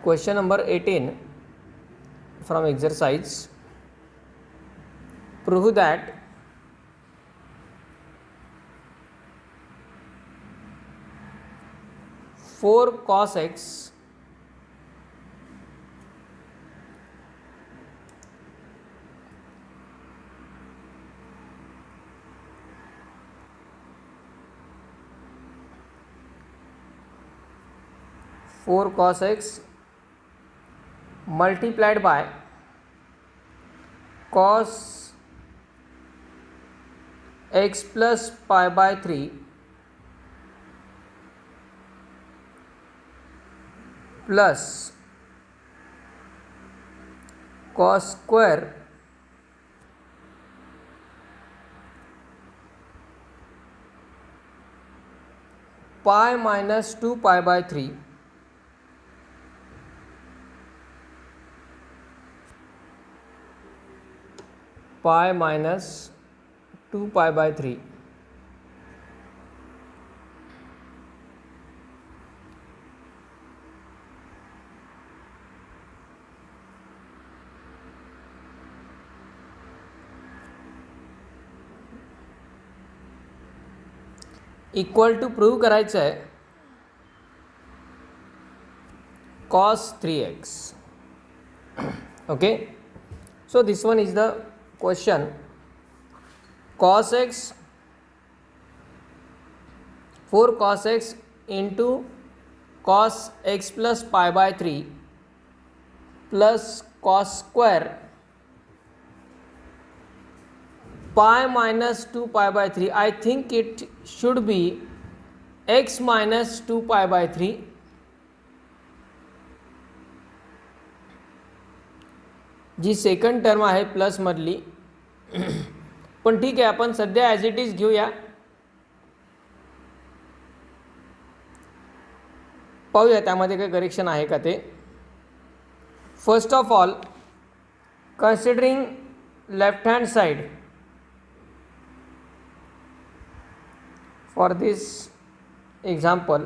Question number 18 from exercise. Prove that four cos x multiplied by cos x plus pi by 3 plus cos square pi minus 2 pi by 3 pi minus 2 pi by 3 equal to prove करायचं आहे cos 3x. okay, so this one is the question. Cos x, 4 cos x into cos x plus pi by 3 plus cos square pi minus 2 pi by 3. I think it should be x minus 2 pi by 3. जी second term आहे plus मधली, पण ठीक आहे आपण सध्या as it is घेऊया. पाहूया त्यामध्ये काही करेक्शन आहे का ते. First of all, considering left hand side for this example,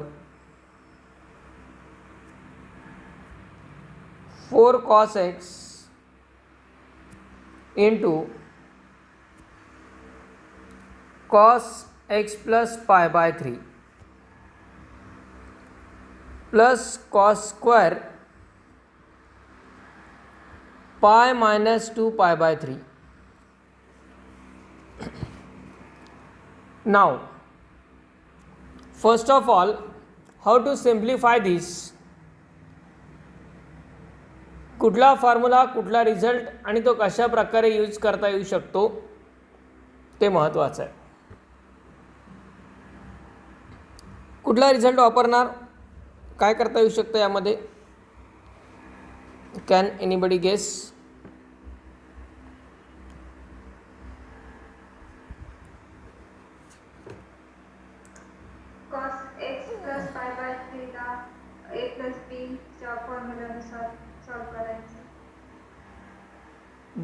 4 cos x into cos x plus pi by 3 plus cos square pi minus 2 pi by 3. Now, first of all, how to simplify this? कुठला formula, कुठला result आणि तो कशा प्रकारे use करता येऊ शकतो ते महत्त्वाचं आहे. कुठला रिझल्ट वापरणार, काय करता येऊ शकतं यामध्ये? Can anybody guess?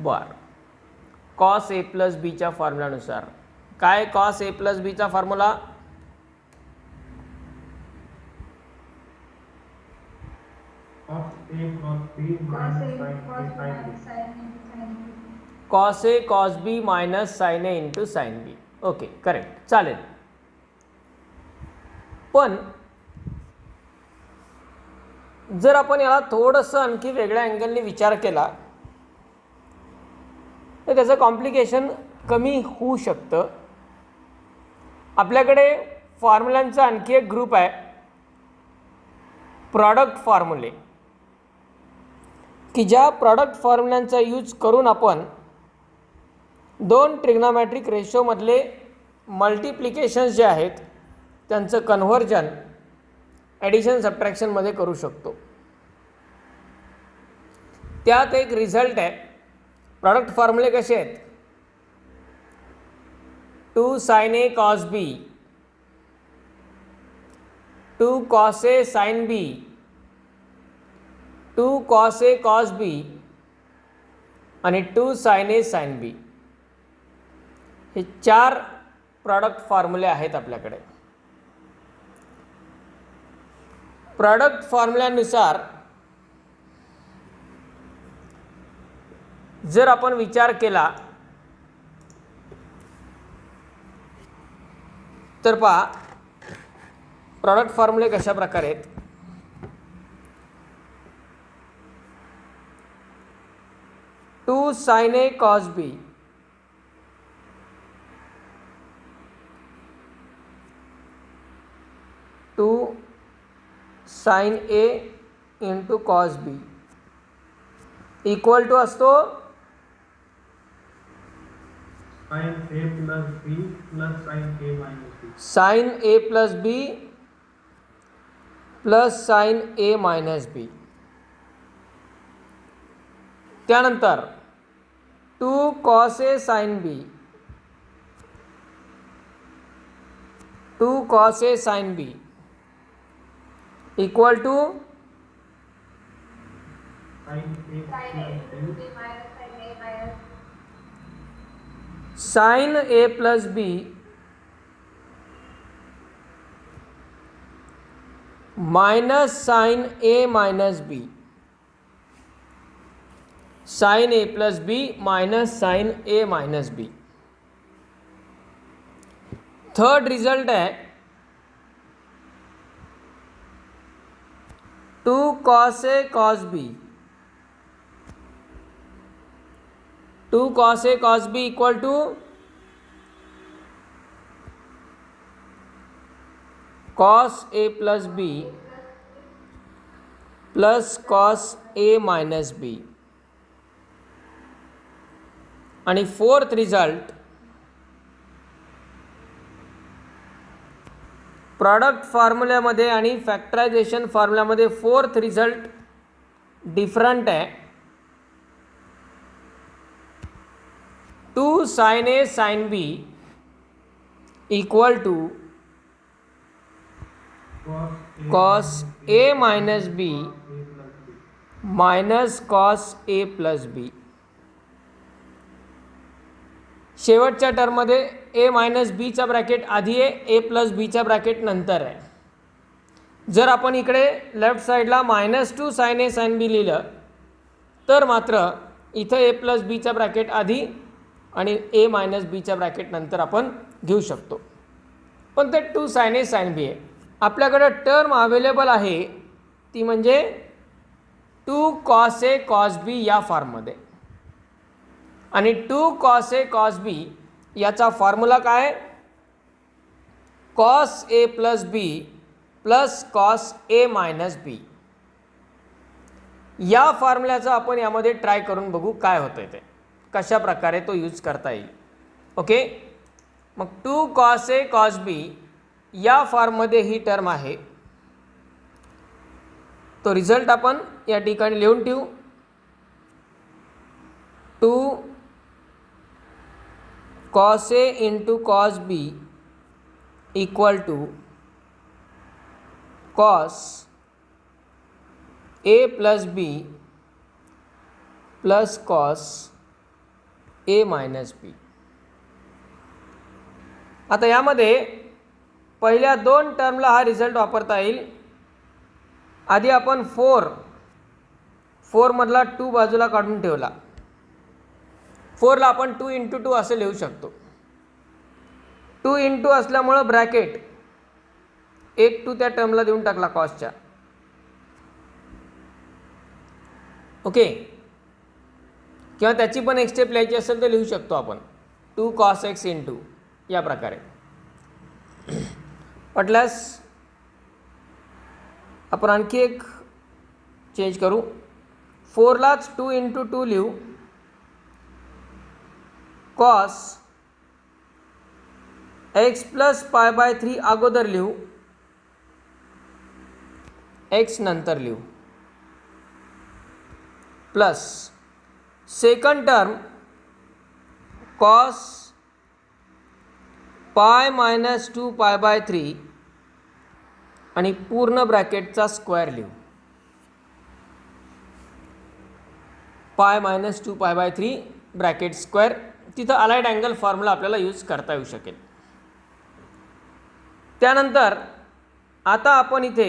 बर, कॉस ए प्लस बीच्या फॉर्म्युलानुसार. काय कॉस ए प्लस बीचा फॉर्म्युला? Cos A cos B minus sine A into sine B. Okay, correct, चालेल. पण जर आपण याला थोडंसं आणखी वेगळ्या अँगलने विचार केला तर त्याचं कॉम्प्लिकेशन कमी होऊ शकतं. आपल्याकडे फॉर्म्युलांचा आणखी एक ग्रुप आहे, प्रॉडक्ट फॉर्म्युले, की ज्या प्रॉडक्ट फॉर्म्युलांचा यूज करून आपण दोन ट्रिग्नोमेट्रिक रेशोमधले मल्टिप्लिकेशन्स जे आहेत त्यांचं कन्व्हर्जन ॲडिशन सबट्रॅक्शनमध्ये करू शकतो. त्यात एक रिझल्ट आहे. प्रॉडक्ट फॉर्म्युले कसे आहेत? 2 sin a cos b, 2 cos a sin b, 2 cos a cos b आणि 2 sin a sin b. हे 4 प्रॉडक्ट फॉर्म्युले आहेत आपल्याकडे. प्रॉडक्ट फॉर्म्युल्यानुसार जर आपण विचार केला तर पहा प्रॉडक्ट फॉर्म्युले कशा प्रकारे आहेत. 2 sin A cos B two sin A into cos B equal to असतो sin A plus B plus sin A minus B. sin A plus B plus sin A minus B. त्यानंतर 2 cos A sin B 2 cos A sin B equal to sin A plus B minus sin A minus B. sin A plus B minus sin A minus B. Third result है 2 cos A cos B 2 cos A cos B equal to cos A plus B plus cos A minus B. आणि fourth result product फॉर्म्युल्यामध्ये आणि factorisation फॉर्म्युल्यामध्ये fourth result different आहे. 2 sin A sin B equal to cos A minus B minus cos A plus B. शेवटच्या टर्ममध्ये A minus बीचा bracket आधी आहे, A प्लस बीच्या ब्रॅकेट नंतर आहे. जर आपण इकडे लेफ्ट साईडला -2 sin A sin B लिहिलं तर मात्र इथं A प्लस बीचा ब्रॅकेट आधी आणि A मायनस बीच्या ब्रॅकेट नंतर आपण घेऊ शकतो. पण ते 2 sin A sin B आहे. आपल्याकडे टर्म अवेलेबल आहे ती म्हणजे 2 cos A cos B या फॉर्ममध्ये. आणि 2 cos A cos B याचा फॉर्म्युला काय? cos A plus B plus cos A minus B. या फॉर्म्युल्याचा आपण यामध्ये ट्राय करून बघू काय होतंय ते, कशा प्रकारे तो यूज करता येईल. ओके, मग 2 cos A cos B या फॉर्ममध्ये ही टर्म आहे. तो रिझल्ट आपण या ठिकाणी लिहून ठेवू. 2 cos A into cos B equal to cos A plus B plus cos A minus B. आता यामध्ये पहिल्या दोन टर्मला हा रिझल्ट वापरता येईल. आधी आपण 4 मधला 2 बाजूला काढून ठेवला. 4ला आपण 2 इंटू 2 असे लिहू शकतो. 2 इंटू असल्यामुळं ब्रॅकेट 1 2 त्या टर्मला देऊन टाकला कॉसच्या. ओके, किंवा त्याची पण एक स्टेप लिहायची असेल तर लिहू शकतो आपण 2 cos x इंटू या प्रकारे. वाटल्यास आपण आणखी एक चेंज करू. 4लाच 2 इंटू 2 लिहू. cos x प्लस π/3 अगोदर लिहू, x नंतर लिहू, प्लस सेकंड टर्म cos π-2 π/3 आणि पूर्ण ब्रॅकेटचा स्क्वेअर लिहू. π-2 π/3 ब्रॅकेट स्क्वेअर. तिथं अलाइड अँगल फॉर्म्युला आपल्याला यूज करता येऊ शकेल. त्यानंतर आता आपण इथे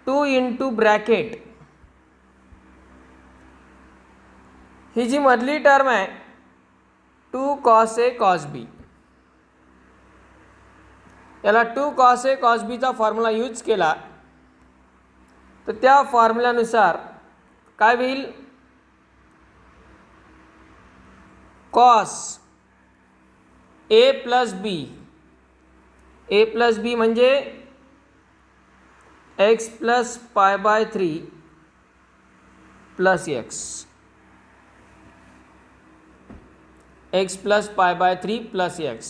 2 इंटू ब्रॅकेट ही जी मधली टर्म आहे 2 cos A cos B, याला 2 cos A cos B चा फॉर्म्युला यूज केला तर त्या फॉर्म्युल्यानुसार काय होईल, cos A plus B, A plus B म्हणजे x plus pi by 3 plus x plus pi by 3 plus x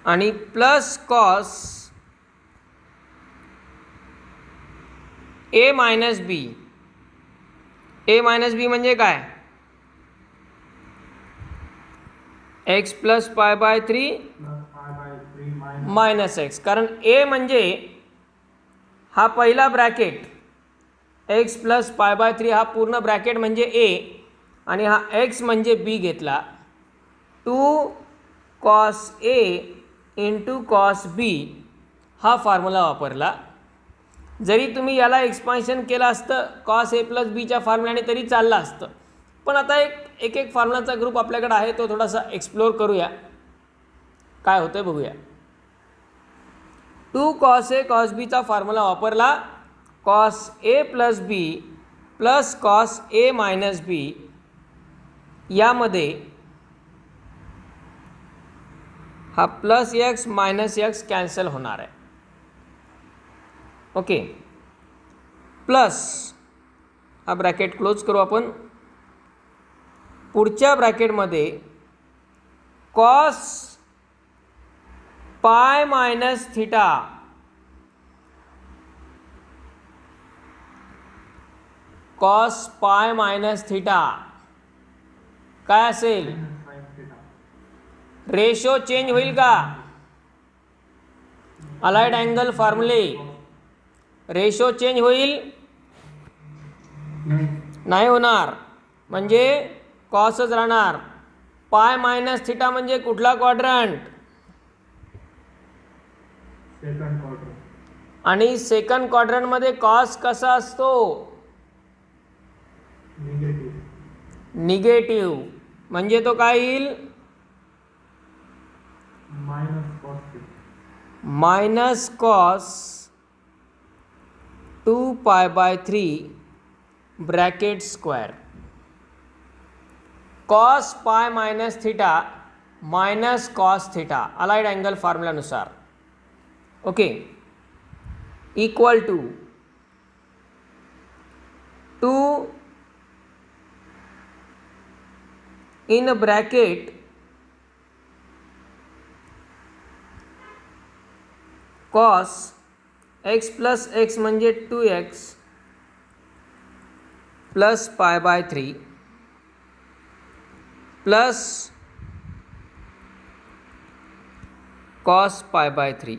आणि plus cos A minus B. A minus B म्हणजे काय, x plus pi by 3 plus pi by 3 minus x. कारण A म्हणजे हा पहिला bracket, x plus pi by 3 हा पूर्ण bracket म्हणजे A आणि हा x म्हणजे B घेतला. 2 cos A into cos B हा फॉर्म्युला वापरला. जरी तुम्ही याला एक्सपान्शन केलं असतं cos A प्लस बीच्या फॉर्म्युल्याने तरी चाललं असतं, पण आता एक फॉर्म्युलाचा ग्रुप आपल्याकडे आहे, तो थोडासा एक्सप्लोर करूया, काय होतं बघूया. 2 cos A cos B चा फॉर्म्युला वापरला. cos A plus B plus cos A minus B, यामध्ये हा plus x minus x cancel होणार आहे. ओके, प्लस हा ब्रॅकेट क्लोज करू आपण. पुढच्या ब्रॅकेटमध्ये cos pi minus theta, cos pi minus theta काय असेल, रेशो चेंज होईल का, अलाइड अँगल फॉर्म्युले रेशो चेंज होईल, नाही होणार, म्हणजे कॉसच राहणार. पाय मायनस थिटा म्हणजे कुठला क्वाड्रंट, सेकंड क्वाड्रंट. आणि सेकंड क्वाड्रंटमध्ये कॉस कसा असतो, निगेटिव्ह, म्हणजे तो काय येईल, minus cos 2 pi by 3 bracket square. Cos pi minus theta minus cos theta allied angle फॉर्म्युल्यानुसार. Okay, equal to 2 in bracket cos x plus x म्हणजे 2x plus pi by 3 plus cos pi by 3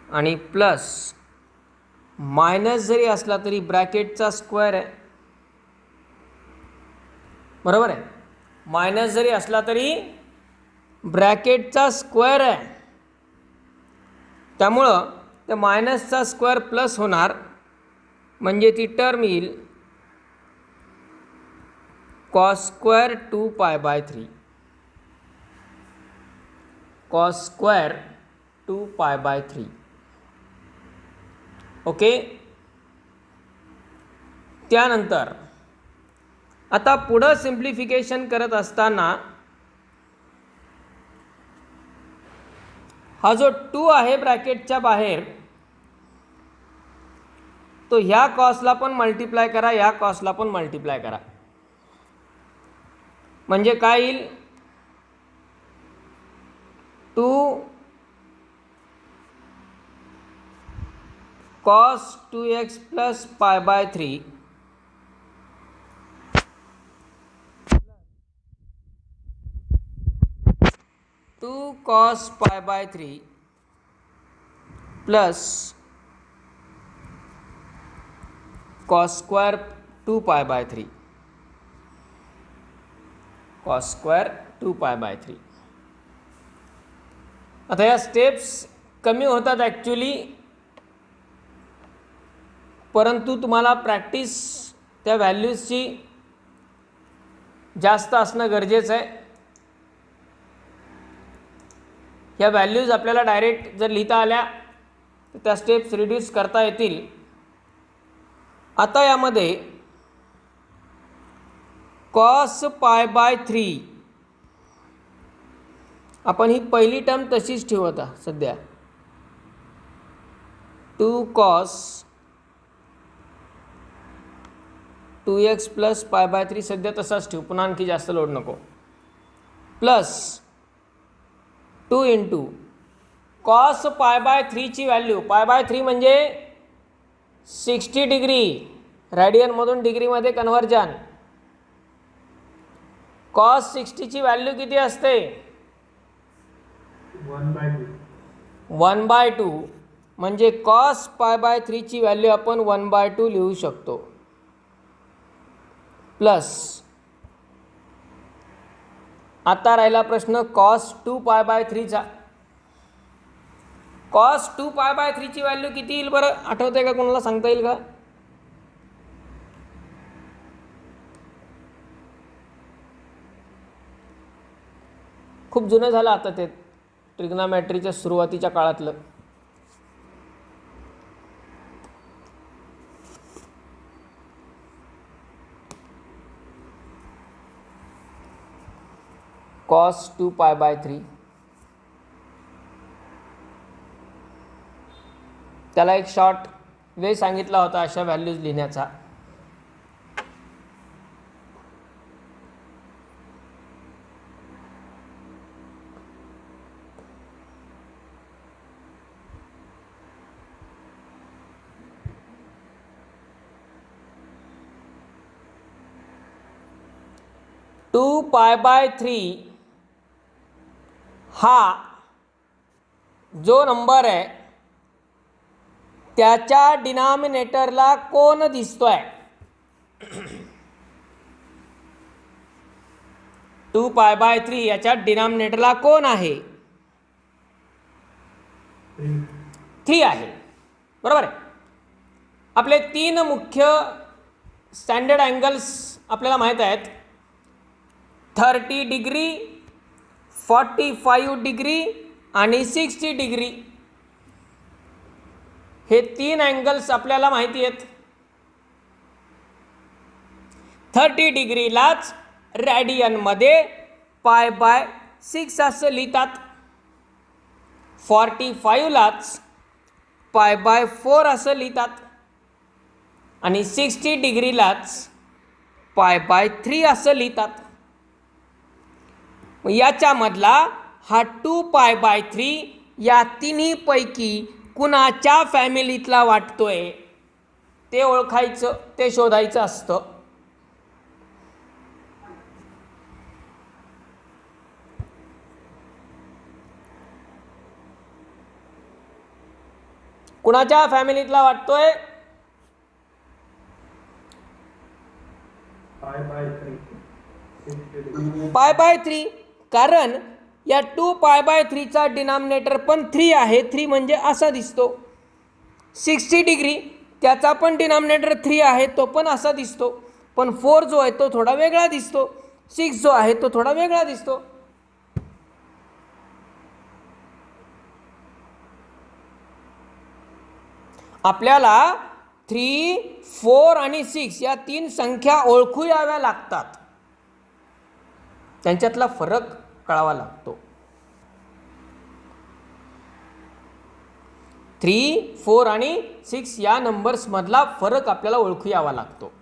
आणि plus minus जरी असला तरी ब्रॅकेटचा square आहे, बरोबर आहे. Minus जरी असला तरी ब्रॅकेटचा स्क्वेअर आहे, त्यामुळं त्या मायनसचा स्क्वेअर प्लस होणार, म्हणजे ती टर्म येईल cos square 2 pi by 3, cos square 2 pi by 3. Okay, त्यानंतर आता पुढं सिम्प्लिफिकेशन करत असताना हा जो 2 आहे ब्रॅकेटच्या बाहेर, तो ह्या कॉसला पण मल्टिप्लाय करा, ह्या कॉसला पण मल्टिप्लाय करा, म्हणजे काय येईल, 2 cos 2x plus pi by 3 2 cos पाय by 3 plus cos square 2 pi by 3, cos square 2 pi by 3. आता या स्टेप्स कमी होतात ॲक्च्युली परंतु तुम्हाला प्रॅक्टिस त्या व्हॅल्यूजची जास्त असणं गरजेचं आहे. ह्या व्हॅल्यूज आपल्याला डायरेक्ट जर लिहिता आल्या तर त्या स्टेप्स रिड्यूस करता येतील. आता यामध्ये cos π/3 आपण ही पहिली टर्म तशीच ठेवू आता सध्या. 2 cos 2x + π/3 सध्या तसाच ठेवू, पुन्हा आणखी जास्त लोड नको. प्लस 2 × cos π/3 ची व्हॅल्यू, π/3 म्हणजे 60 डिग्री, रॅडियनमधून डिग्रीमध्ये कन्व्हर्जन. cos 60 ची व्हॅल्यू किती असते? 1/2. म्हणजे cos π/3 ची व्हॅल्यू आपण 1/2 लिहू शकतो. प्लस आता राहिला प्रश्न cos 2π/3 चा. cos 2π/3 ची व्हॅल्यू किती येईल बरं, आठवतंय का, कोणाला सांगता येईल का? खूप जुनं झालं आता ते ट्रिग्नोमेट्रीच्या सुरुवातीच्या काळातलं. cos 2π/3 त्याला एक शॉर्ट वे सांगितला होता अशा व्हॅल्यूज लिहिण्याचा. टू π/3 हा जो नंबर आहे त्याच्या डिनॉमिनेटरला कोण दिसतोय? 2 π/3 याच्या डिनॉमिनेटरला कोण आहे? 3 आहे, बरोबर आहे. आपले 3 मुख्य स्टँडर्ड अँगल्स आपल्याला माहीत आहेत. 30 डिग्री, 45 डिग्री आणि 60 डिग्री. हे 3 अँगल्स आपल्याला माहिती आहेत. 30 डिग्रीलाच रॅडियनमध्ये π/6 असं लिहितात. 45लाच π/4 असं लिहितात आणि 60 डिग्रीलाच π/3 असं लिहितात. याच्यामधला हा 2 π/3 या तिन्ही पैकी कुणाच्या फॅमिलीतला वाटतोय ते ओळखायचं, ते शोधायचं असतं. कुणाच्या फॅमिलीतला वाटतोय? π/3. कारण या 2 π/3 चा डिनॉमिनेटर पण 3 आहे. 3 म्हणजे असा दिसतो. 60 डिग्री त्याचा पण डिनॉमिनेटर 3 आहे, तो पण असा दिसतो. पण 4 जो आहे तो थोडा वेगळा दिसतो. 6 जो आहे तो थोडा वेगळा दिसतो. आपल्याला 3, 4 आणि 6 या 3 संख्या ओळखू याव्या लागतात. त्यांच्यातला फरक कळावा लागतो. 3, 4 आणि 6 या नंबर्स मधला फरक आपल्याला ओळखू यावा लागतो.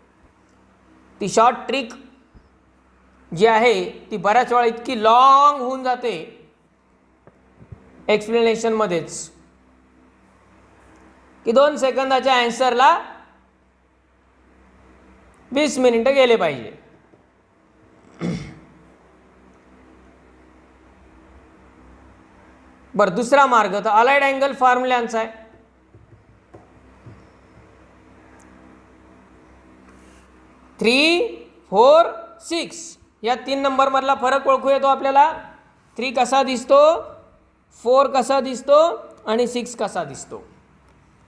ती शॉर्ट ट्रिक जी आहे ती बऱ्याच वेळा इतकी लॉंग होऊन जाते एक्सप्लेनेशन मध्येच की 2 सेकंदाच्या आन्सरला 20 मिनिटं गेले पाहिजे. बरं, दुसरा मार्ग तर अलाइड अँगल फॉर्म्युल्यांचा आहे. थ्री, 4, 6 या 3 नंबर मधला फरक ओळखू येतो आपल्याला. 3 कसा दिसतो, 4 कसा दिसतो आणि 6 कसा दिसतो.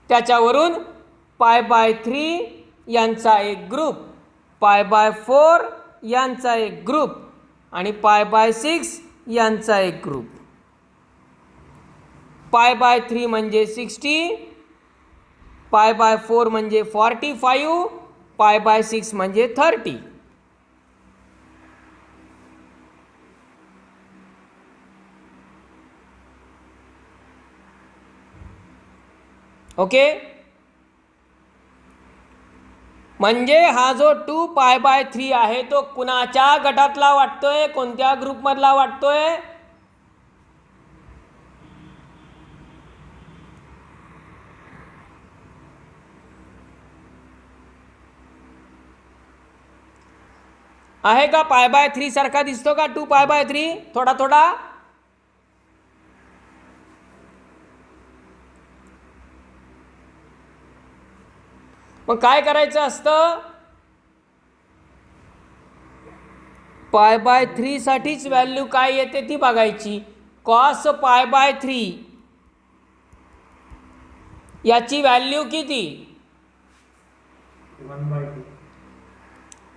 त्याच्यावरून π/3 यांचा एक ग्रुप, π/4 यांचा एक ग्रुप आणि π/6 यांचा एक ग्रुप. π/3 म्हणजे 60, π/4 म्हणजे 45, π/6 म्हणजे 30. ओके, म्हणजे हा जो 2π/3 आहे तो कुणाच्या गटातला वाटतोय, कोणत्या ग्रुपमधला वाटतोय? आहे का π/3 सारखा दिसतो का 2π/3? थोडा थोडा. मग काय करायचं असतं? π/3 साठीच व्हॅल्यू काय येते ती बघायची. cos π/3 याची व्हॅल्यू किती? 1/2.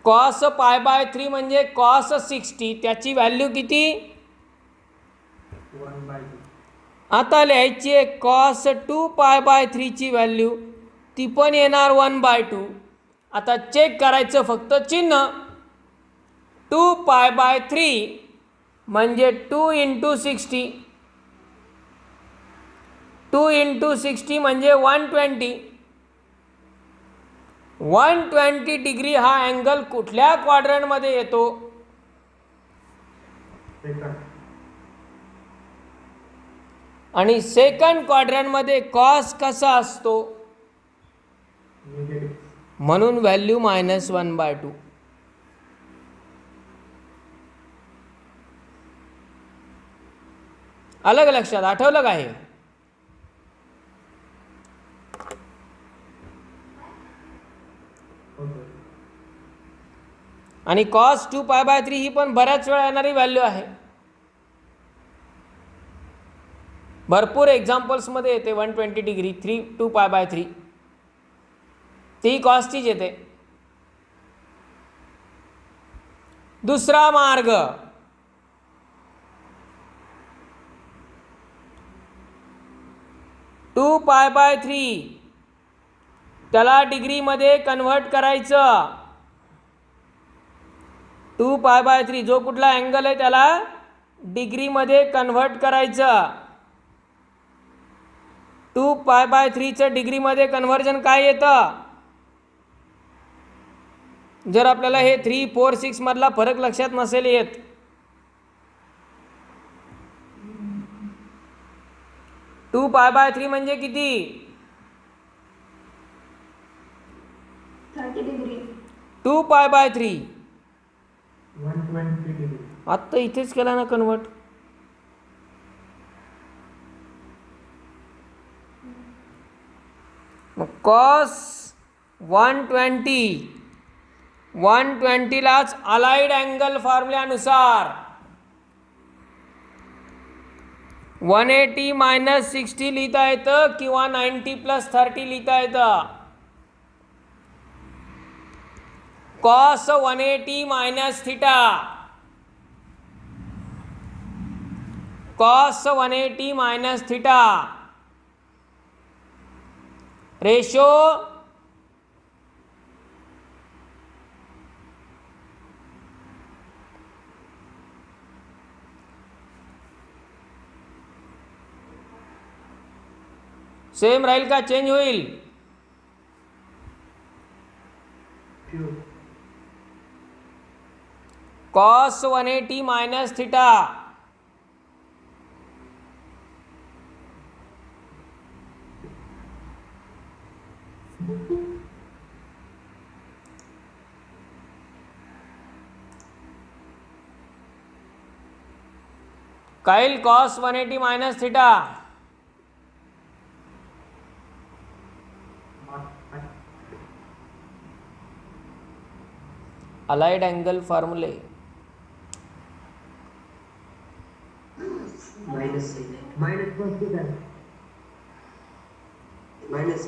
cos π/3 म्हणजे cos 60, त्याची व्हॅल्यू किती? 1/2. आता लिहायची आहे cos 2π/3 ची व्हॅल्यू, ती पण येणार 1/2. आता चेक करायचं फक्त चिन्ह. 2π/3 म्हणजे 2 × 60, 2 × 60 म्हणजे 120. 120 डिग्री हा अँगल कुठल्या क्वाड्रंटमध्ये येतो? सेकंड. आणि सेकंड क्वाड्रंटमध्ये कॉस कसा असतो? निगेटिव्ह. म्हणून व्हॅल्यू -1/2. अलग लक्षात आठवलं का हे? आणि cos 2π/3 ही पण बऱ्याच वेळा येणारी व्हॅल्यू आहे. भरपूर एक्झाम्पल्समध्ये येते 120 डिग्री 2π/3, ती कॉसचीच येते. दुसरा मार्ग, टू π/3 त्याला डिग्रीमध्ये कन्व्हर्ट करायचं. 2π/3 जो कुठला अँगल आहे त्याला डिग्रीमध्ये कन्व्हर्ट करायचं. 2π/3चं डिग्रीमध्ये कन्व्हर्जन काय येतं? जर आपल्याला हे 3, 4, 6 मधला फरक लक्षात नसेल येत, टू π/3 म्हणजे किती? 30 डिग्री. 2π/3 120 डिग्री. आत्ता इथेच केला ना कन्वर्ट. मग कॉस 120 लाच अलाइड अँगल फॉर्म्युल्यानुसार 180 - 60 लिहिता येतं किंवा 90 + 30 लिहिता येतं. cos 180 - theta, cos 180 - theta ratio same राहील का चेंज होईल? Q. cos 180 - थीटा काईल cos 180 - थीटा अलाइड अँगल फॉर्म्युले minus minus 20 minus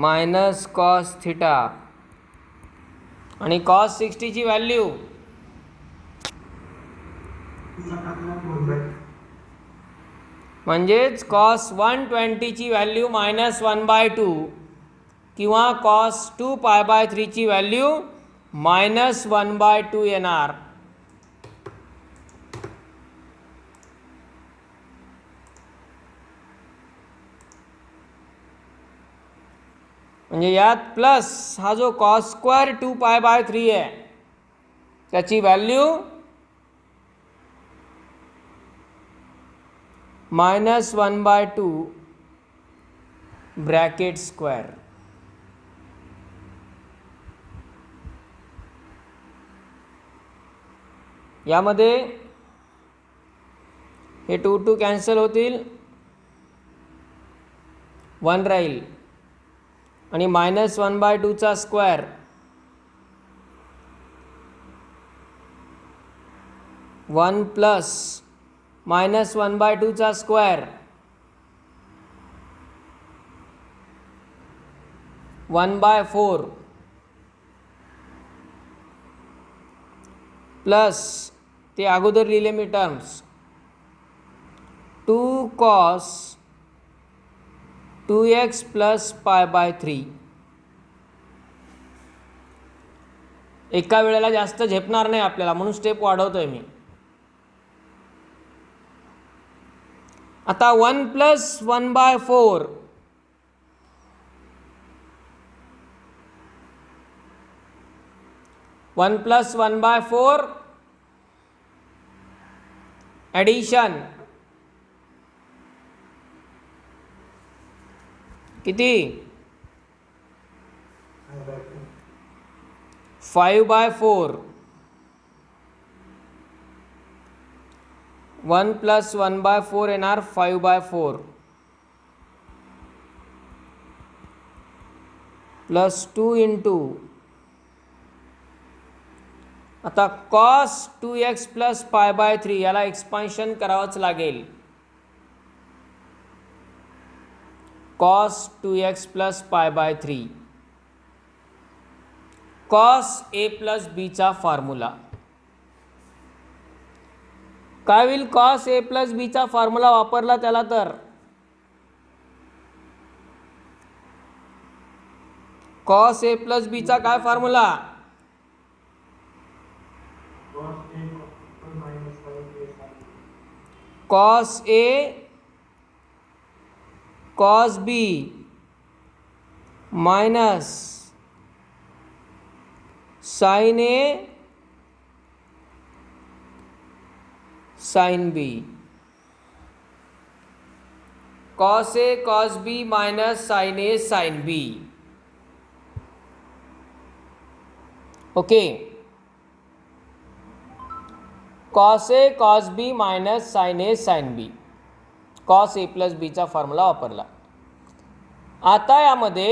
minus cos theta आणि कॉस 60ची व्हॅल्यू म्हणजेच कॉस 120ची व्हॅल्यू -1/2 किंवा कॉस 2π/3ची व्हॅल्यू -1/2 येणार. म्हणजे यात प्लस हा जो कॉस स्क्वेअर 2π/3 आहे त्याची व्हॅल्यू -1/2 ब्रॅकेट स्क्वेअर. यामध्ये हे 2 2 कॅन्सल होतील, 1 राहील आणि -1/2 चा स्क्वेअर 1 प्लस -1/2 चा स्क्वेअर 1/4 प्लस ते अगोदर लिहिले मी टर्म्स 2 cos 2x प्लस π/3. एका वेळेला जास्त झेपणार नाही आपल्याला म्हणून स्टेप वाढवतोय मी. आता 1 प्लस 1/4 1 प्लस 1/4 ॲडिशन किती 5/4 1 प्लस 1/4 येणार 5/4 प्लस 2 इंटू आता कॉस 2x प्लस π/3 याला एक्सपान्शन करावंच लागेल. Cos 2x plus π/3 cos a plus b चा फॉर्म्युला काय होईल. कॉस a प्लस b चा फॉर्म्युला वापरला त्याला तर कॉस a प्लस b चा काय formula cos a cos b minus sin a sin b. cos a cos b minus sin a sin b. Okay. cos a cos b minus sin a sin b cos a plus b चा formula वापरला. आता यामध्ये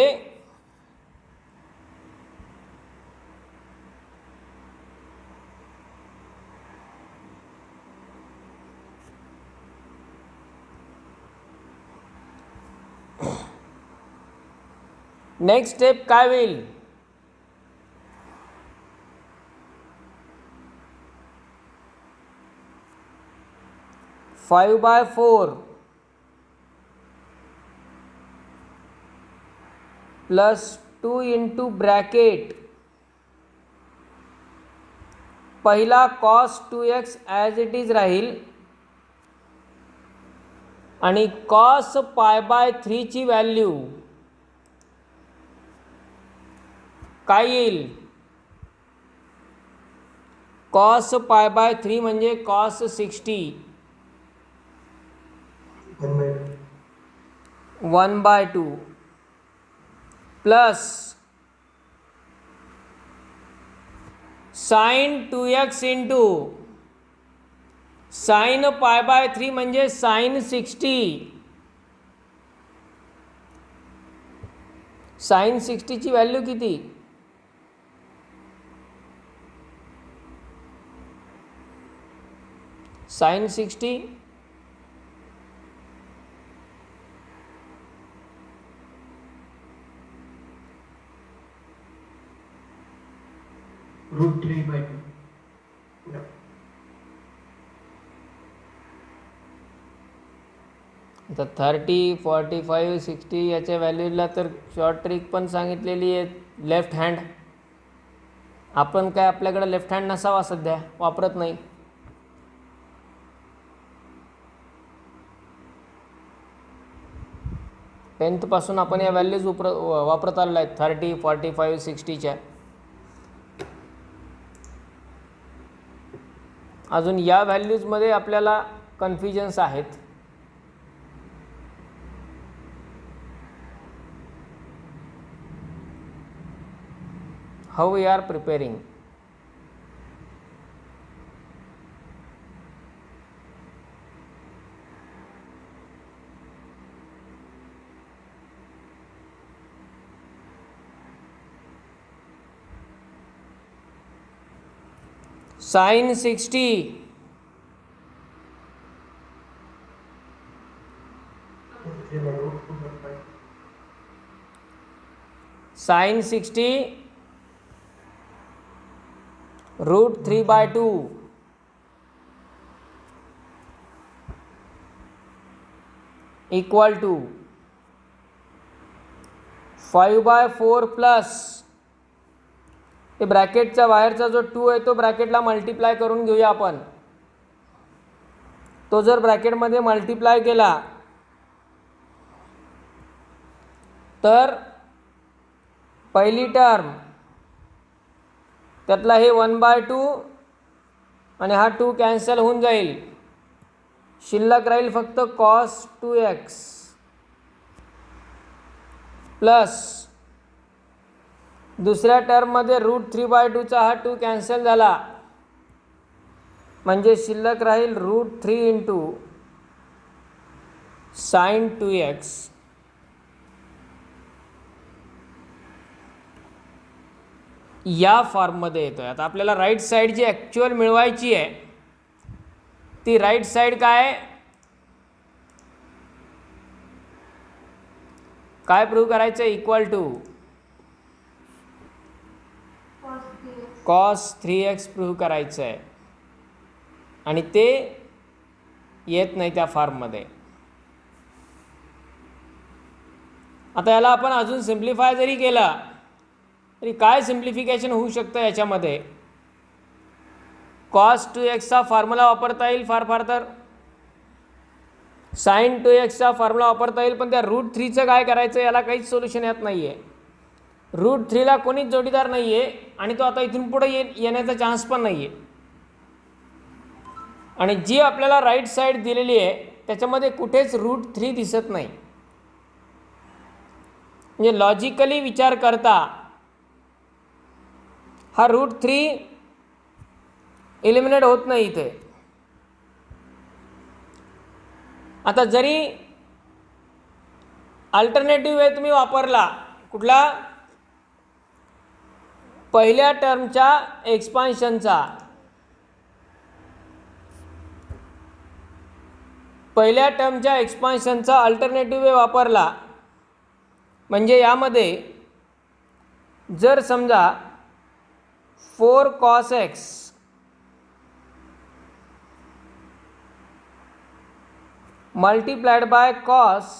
next step काय होईल. 5/4 plus 2 into bracket पहिला cos 2x as it is राहील आणि cos π/3 ची व्हॅल्यू काय येईल. कॉस π/3 म्हणजे cos 60 1/2 plus sine 2x into sine π/3 म्हणजे साइन 60 साइन 60 ची व्हॅल्यू किती साइन 60 - रूट 3/2. Yeah. आता 30, 45, 60 याच्या व्हॅल्यूला तर शॉर्ट ट्रिक पण सांगितलेली आहे लेफ्ट हँड. आपण काय आपल्याकडे लेफ्ट हँड नसावा सध्या, वापरत नाही. टेन्थपासून आपण या व्हॅल्यूज वापरत आलेल्या आहेत 30, 45, 60च्या. अजून या व्हॅल्यूजमध्ये आपल्याला कन्फ्युजन्स आहेत. How we are preparing. sin 60 sin 60 root 3/2 equal to 5/4 plus ते ब्रॅकेटच्या बाहेरचा जो 2 आहे तो ब्रॅकेटला मल्टिप्लाय करून घेऊया आपण. तो जर ब्रॅकेटमध्ये मल्टिप्लाय केला तर पहिली टर्म त्यातला हे 1/2 आणि हा 2 कॅन्सल होऊन जाईल. शिल्लक राहील फक्त cos 2x प्लस दुसऱ्या टर्ममध्ये रूट 3/2चा हा 2 कॅन्सल झाला म्हणजे शिल्लक राहील रूट 3 इंटू साइन 2x या फॉर्ममध्ये येतोय. आता आपल्याला राईट साईड जी ॲक्च्युअल मिळवायची आहे ती राईट साईड काय प्रूव्ह करायचं आहे? Equal to cos 3x prove करायचं आहे आणि ते येत नाही त्या फॉर्ममध्ये. आता याला आपण अजून सिम्प्लिफाय जरी केला तरी काय सिम्प्लिफिकेशन होऊ शकतं याच्यामध्ये? cos 2xचा फॉर्म्युला वापरता येईल फार तर sin 2xचा फॉर्म्युला वापरता येईल, पण त्या रूट 3चं काय करायचं याला काहीच सोल्युशन येत नाही आहे. रूट 3ला कोणीच जोडीदार नाही आहे आणि तो आता इथून पुढे येण्याचा चान्स पण नाही आहे. आणि जी आपल्याला राईट साईड दिलेली आहे त्याच्यामध्ये कुठेच रूट 3 दिसत नाही. म्हणजे लॉजिकली विचार करता हा रूट 3 एलिमिनेट होत नाही इथे. आता जरी अल्टरनेटिव्ह वे तुम्ही वापरला कुठला? पहिल्या टर्मच्या एक्सपान्शनचा, अल्टरनेटिव्ह वे वापरला म्हणजे यामध्ये जर समजा 4 cos x multiplied by cos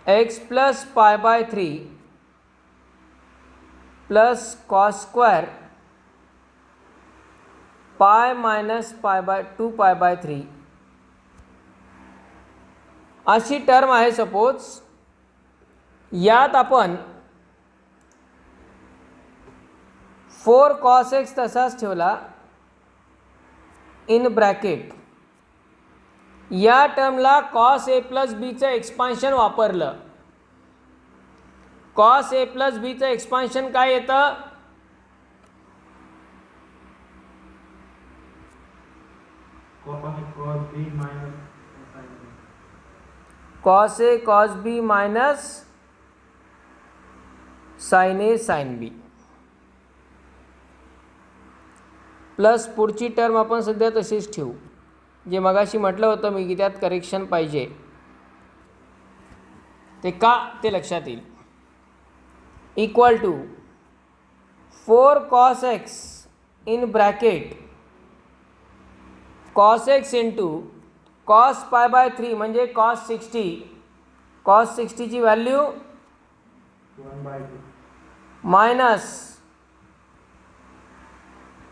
x plus π/3 plus cos square pi minus π/2 अशी टर्म आहे. सपोज यात आपण 4 cos x तसाच ठेवला इन ब्रॅकेट. या टर्मला cos a प्लस बीचं एक्सपान्शन वापरलं. cos a प्लस बीचं एक्सपान्शन काय येतं? cos a cos b minus sin a sin b plus पुढची टर्म आपण सध्या तशीच ठेवू. जे मगाशी म्हटलं होतं मी की त्यात करेक्शन पाहिजे ते का ते लक्षात येईल. Equal to 4 cos x in bracket cos x into cos pi by 3 म्हणजे cos 60. cos 60 ची value 1/2 minus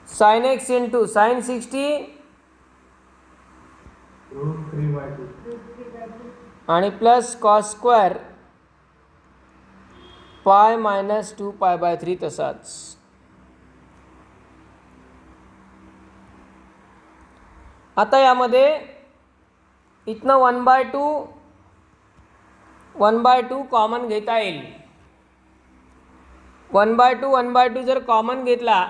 sin x into sin 60 √3/2 आणि plus cos square pi minus 2 pi by 3 तसाच. आता यामध्ये इथनं 1/2 कॉमन घेता येईल. 1/2 जर कॉमन घेतला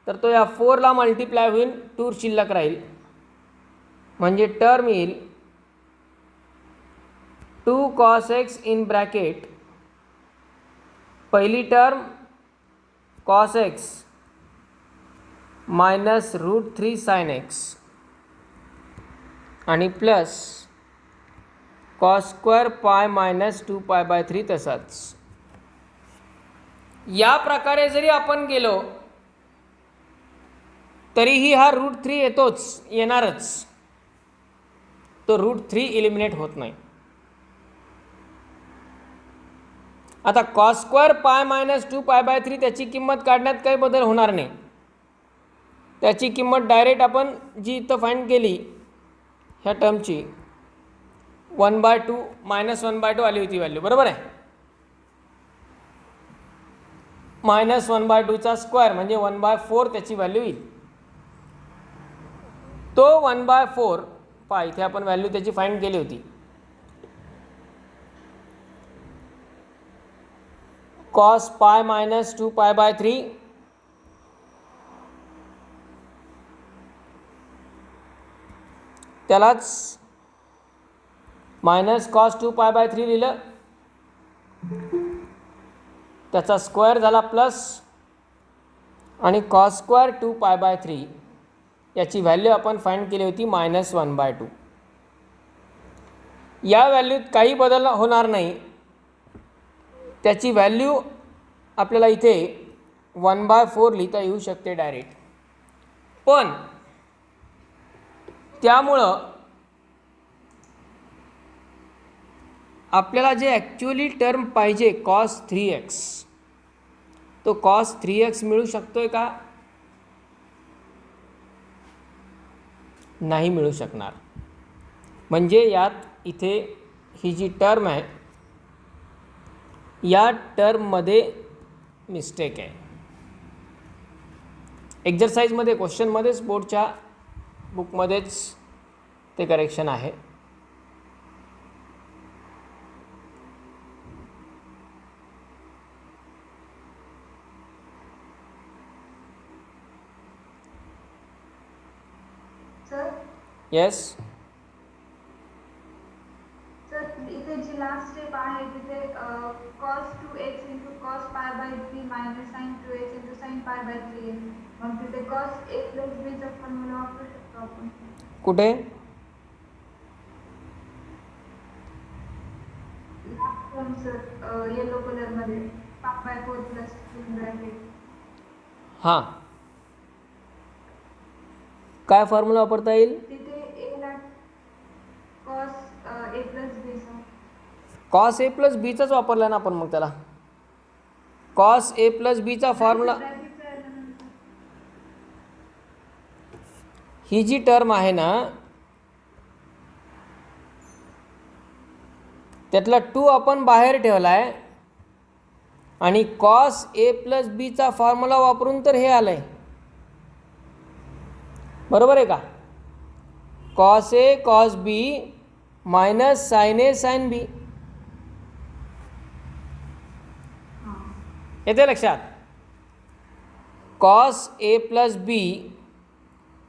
तर तो या 4ला मल्टिप्लाय होईल, 2 शिल्लक राहील, म्हणजे टर्म येईल 2 cos x इन ब्रॅकेट पहिली term cos x minus √3 sin x आणि plus cos square pi minus 2 pi by 3 तसाच. या प्रकारे जरी आपण गेलो तरीही हा √3 येणारच. तो √3 इलिमिनेट होत नाही. आता cos square pi minus 2 pi by 3 त्याची किंमत काढण्यात काही बदल होणार नाही. त्याची किंमत डायरेक्ट आपण जी इथं फाइंड केली ह्या टर्मची 1/2 मायनस 1/2 आली होती व्हॅल्यू, बरोबर आहे. मायनस 1/2चा स्क्वेअर म्हणजे 1/4 त्याची व्हॅल्यू येईल. तो 1/4 पहा इथे आपण व्हॅल्यू त्याची फाइंड केली होती. cos pi minus 2 pi by 3 त्यालाच मायनस cos 2 पाय बाय 3 लिहिलं, त्याचा स्क्वेअर झाला प्लस आणि cos स्क्वेअर 2 पाय बाय 3 याची व्हॅल्यू आपण फाइंड केली होती मायनस 1/2. या व्हॅल्यूत काही बदल होणार नाही. त्याची व्हॅल्यू आपल्याला इथे 1/4 लिहिता येऊ शकते डायरेक्ट. पण त्यामुळं आपल्याला जे ॲक्च्युअली टर्म पाहिजे cos 3x तो cos 3x मिळू शकतोय का? नाही मिळू शकणार. म्हणजे यात इथे ही जी टर्म आहे या टर्ममध्ये मिस्टेक आहे. एक्झरसाइजमध्ये क्वेश्चनमध्येच बोर्डच्या बुकमध्येच ते करेक्शन आहे. सर येस सर इथे जी लास्ट स्टेप आहे तिथे cos 2x into cos pi by 3 minus sin 2x into sin pi by 3 आहे. मग तिथे cos a plus b चा फॉर्म्युला वापरू शकतो आपण. कुठे? Last term sir yellow colour मध्ये 5/4 plus 2 ब्रॅकेट. हां, काय फॉर्म्युला वापरता येईल? तिथे a ला cos a plus b चा cos a प्लस बीचाच वापरला ना आपण. मग त्याला cos a प्लस बीचा फॉर्म्युला, ही जी टर्म आहे ना त्यातला 2 आपण बाहेर ठेवला आहे आणि cos a प्लस बीचा फॉर्म्युला वापरून तर हे आलं आहे, बरोबर आहे का? cos a cos b minus sin a sin b. येते लक्षात? cos a plus B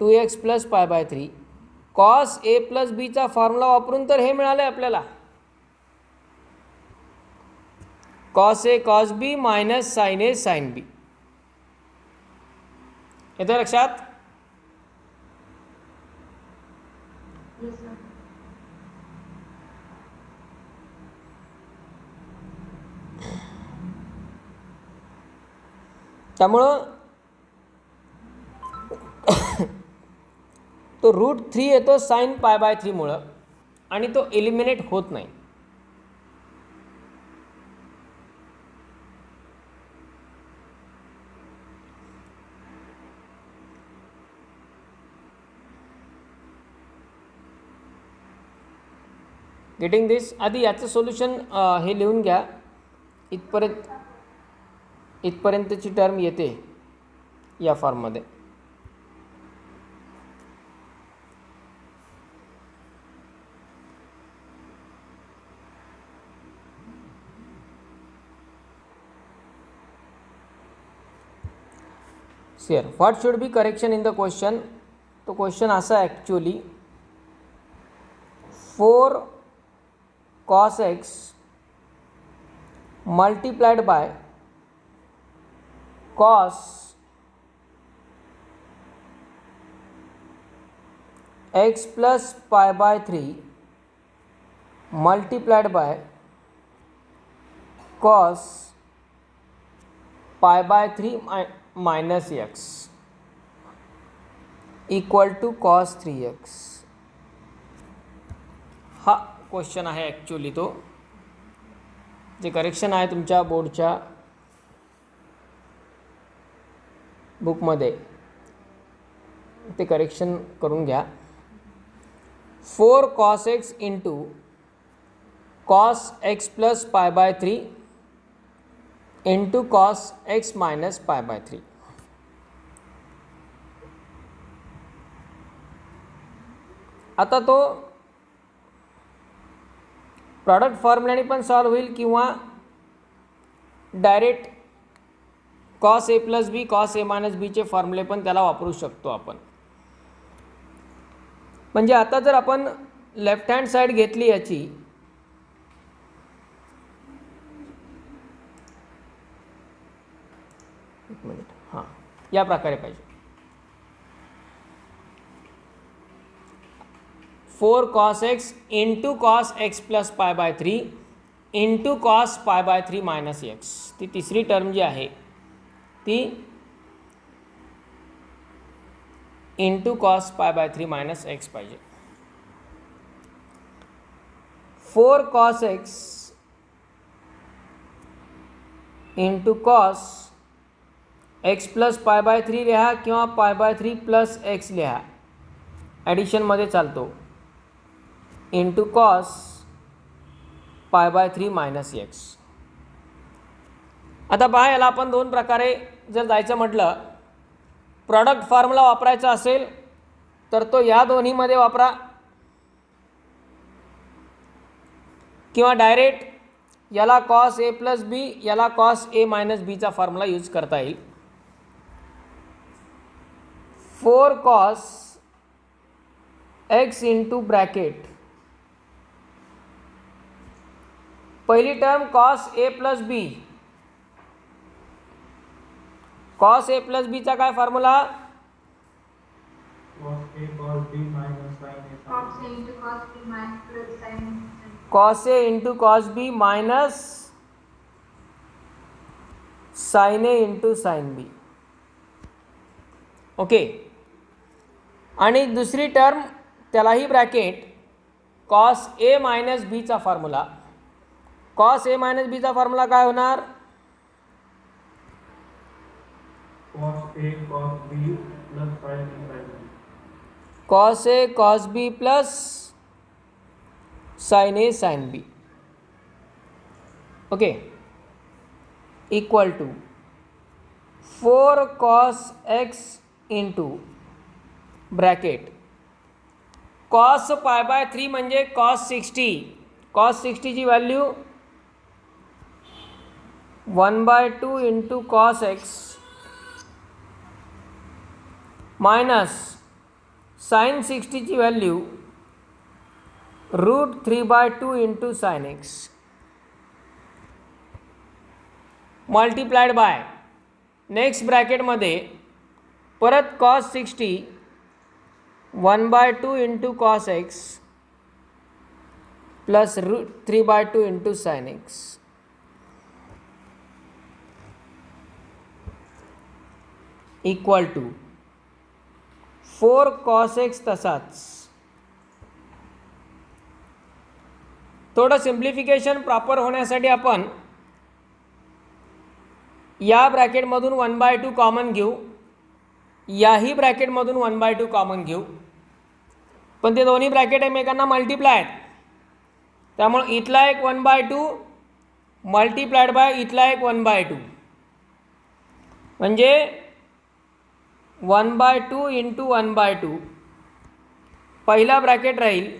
2x plus pi by 3 cos a plus बीचा फॉर्म्युला वापरून तर हे मिळालं आहे आपल्याला. cos a cos b minus sin a sin b. येते लक्षात? Yes, sir. त्यामुळं तो √3 येतो साईन π/3मुळं आणि तो एलिमिनेट होत नाही. गेटिंग दिस. आधी याचं सोल्युशन हे लिहून घ्या. इथपर्यंतची टर्म येते या फॉर्ममध्ये. Here what should be correction in the question. तो क्वेश्चन असा actually 4 cos x multiplied by cos x plus π/3 multiplied by cos π/3 minus x equal to cos 3x. हा क्वेश्चन आहे ॲक्च्युअली. तो जे करेक्शन आहे तुमच्या बोर्डच्या बुकमध्ये ते करेक्शन करून घ्या. 4 cos x into cos x plus π/3 into cos x minus π/3. आता तो प्रॉडक्ट फॉर्म्युल्याने पण सॉल्व होईल किंवा direct cos a plus B cos a minus बीचे फॉर्म्युले पण त्याला वापरू शकतो आपण. म्हणजे आता जर आपण लेफ्ट हँड साईड घेतली याची, एक मिनिट, हां या प्रकारे पाहिजे. 4 cos x into cos x plus π/3 into cos π/3 minus x. ती तिसरी टर्म जी आहे ती इंटू cos π/3 मायनस x पाहिजे. 4 cos x into cos x plus π/3 लिहा किंवा π/3 प्लस x लिहा, ॲडिशनमध्ये चालतो, इंटू cos π/3 मायनस x. आता पहा, याला आपण दोन प्रकारे जर जायचं म्हटलं, प्रॉडक्ट फॉर्म्युला वापरायचा असेल तर तो या दोन्हीमध्ये वापरा किंवा डायरेक्ट याला cos a प्लस बी याला cos a मायनस बीचा फॉर्म्युला यूज करता येईल. 4 cos x इंटू ब्रॅकेट पहिली term cos a plus B, cos a plus बीचा काय formula, cos a cos b minus sin a cos a into cos b minus plus sin a. cos a into cos b minus sin a into sin b. Okay. आणि दुसरी term त्यालाही bracket cos a minus बीचा formula. cos a minus बीचा formula काय होणार, cos a cos b plus sin a sin b. cos a cos b plus sin a sin b. Okay. Equal to 4 cos x into bracket cos π/3 म्हणजे cos 60. cos 60 ची value 1/2 into cos x minus sin 60 ची value √3/2 into sin x multiplied by next ब्रॅकेटमध्ये परत cos 60 1/2 into cos x plus √3/2 into sin x. Equal to 4 cos x तसाच. थोडं simplification proper होण्यासाठी आपण या ब्रॅकेटमधून 1/2 कॉमन घेऊ, याही ब्रॅकेटमधून 1/2 कॉमन घेऊ, पण ते दोन्ही ब्रॅकेट एकमेकांना मल्टिप्लाय आहेत, त्यामुळे इथला एक 1/2 मल्टिप्लाइड बाय इथला एक 1/2 म्हणजे 1/2 इंटू 1/2. पहिला ब्रॅकेट राहील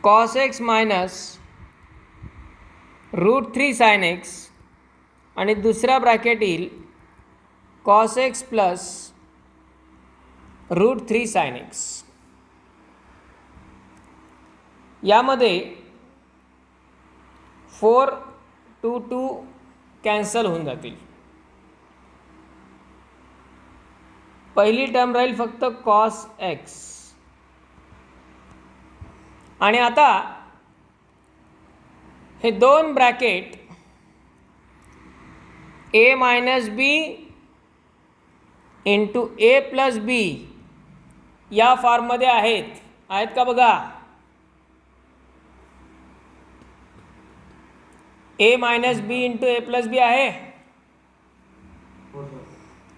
cos x minus √3 sin x आणि दुसरा ब्रॅकेट येईल cos x plus √3 sin x. यामध्ये 4 2 2 कॅन्सल होऊन जातील. पहिली टर्म राहील फक्त cos x. आणि आता हे दोन bracket a minus B into a plus b या फॉर्ममध्ये आहेत का बघा. a minus B into a plus b आहे,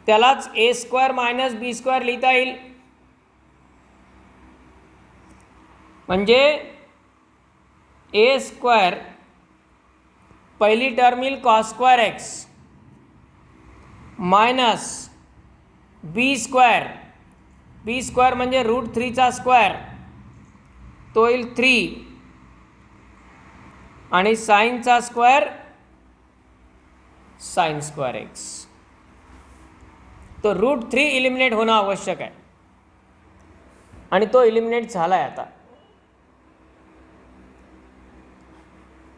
त्यालाच a square minus B square लिहिता येईल. म्हणजे a स्क्वेअर पहिली टर्म येईल cos स्क्वेअर x मायनस बी स्क्वेअर म्हणजे √3चा स्क्वेअर तो येईल 3 आणि साईनचा स्क्वेअर साईन स्क्वेअर x. तो √3 इलिमिनेट होणं आवश्यक आहे आणि तो इलिमिनेट झाला आहे. आता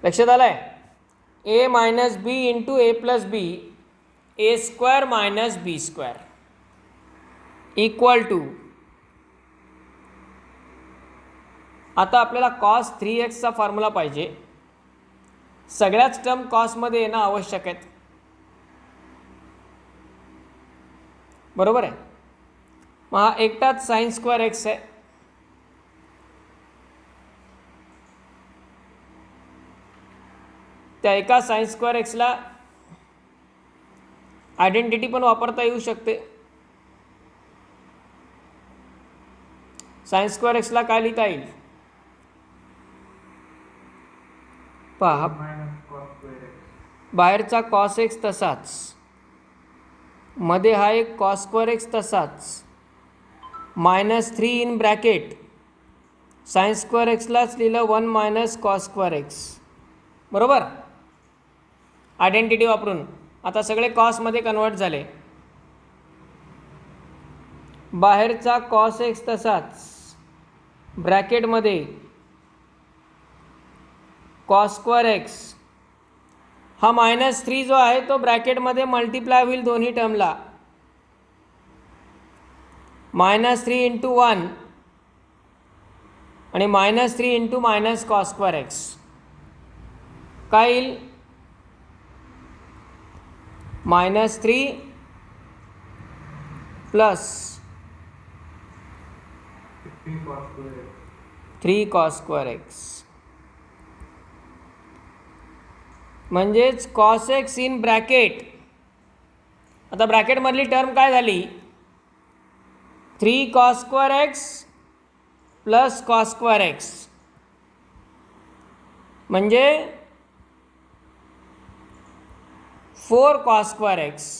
लक्षात आलंय. a minus B into a plus B a square minus B square equal to. आता आपल्याला cos 3x फॉर्म्युला पाहिजे. सगळ्याच टर्म कॉसमध्ये येणं आवश्यक आहेत, बरोबर आहे. मग हा एकटाच साइन स्क्वेअर x आहे. त्या एका साइन स्क्वेअर एक्सला आयडेंटिटी पण वापरता येऊ शकते. साइन स्क्वेअर एक्सला काय लिहिता येईल पहा. बाहेरचा cos x तसाच, मध्ये हा एक cos स्क्वेअर x तसाच, -3 इन ब्रॅकेट साइन स्क्वेअर एक्सलाच लिहिलं 1 मायनस cos स्क्वेअर x, बरोबर. आयडेंटिटी वापरून आता सगळे कॉसमध्ये कन्वर्ट झाले. बाहेरचा cos x तसाच, ब्रॅकेटमध्ये cos स्क्वेअर x. हा -3 जो आहे तो ब्रॅकेटमध्ये मल्टिप्लाय होईल दोन्ही टर्मला. -3 इंटू 1 आणि -3 into minus cos square x काय येईल -3 प्लस 3 cos स्क्वेअर x म्हणजेच cos x इन ब्रॅकेट. आता ब्रॅकेटमधली टर्म काय झाली 3 cos square x plus cos square x म्हणजे 4 cos स्क्वेअर x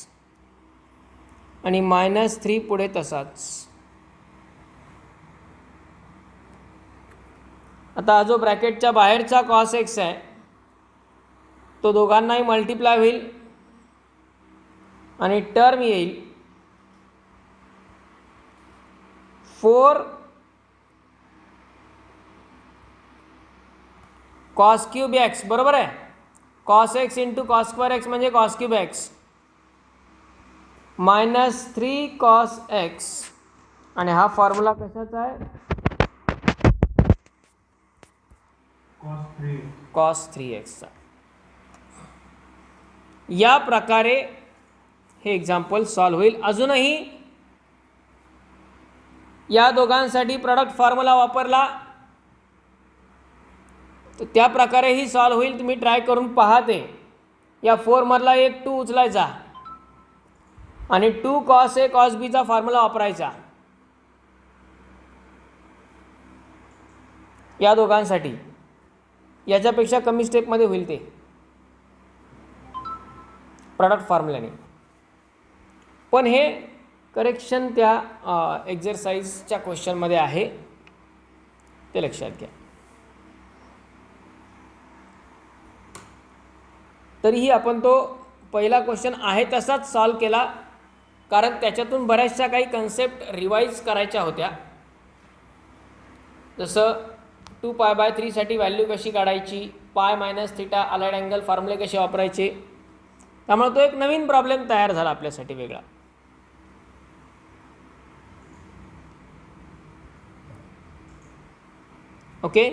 आणि -3 पुढे तसाच. आता जो ब्रॅकेटच्या बाहेरचा cos x आहे तो दोघांनाही मल्टिप्लाय होईल आणि टर्म येईल 4 cos क्यूब x, बरोबर आहे. cos x into cos square x म्हणजे cos cube x -3 cos x आणि हा फॉर्म्युला कशाचा आहे cos 3x चा. या प्रकारे हे एक्झाम्पल सॉल्व होईल. अजूनही या दोघांसाठी प्रॉडक्ट फॉर्म्युला वापरला तर त्या प्रकारेही सॉल्व होईल. तुम्ही ट्राय करून पहा ते. या 4 मधला एक 2 उचलायचा आणि 2 cos A cos B चा फॉर्म्युला वापरायचा या दोघांसाठी. याच्यापेक्षा कमी स्टेपमध्ये होईल ते प्रॉडक्ट फॉर्म्युल्याने. पण हे करेक्शन त्या एक्झरसाइजच्या क्वेश्चनमध्ये आहे, ते लक्षात घ्या. तरीही आपण तो पहिला क्वेश्चन आहे तसाच सॉल्व केला, कारण त्याच्यातून बऱ्याचशा काही कन्सेप्ट रिवाईज करायच्या होत्या. जसं 2π/3 साठी व्हॅल्यू कशी काढायची, pi minus theta allied angle फॉर्म्युले कसे वापरायचे. त्यामुळे तो एक नवीन प्रॉब्लेम तयार झाला आपल्यासाठी वेगळा. ओके.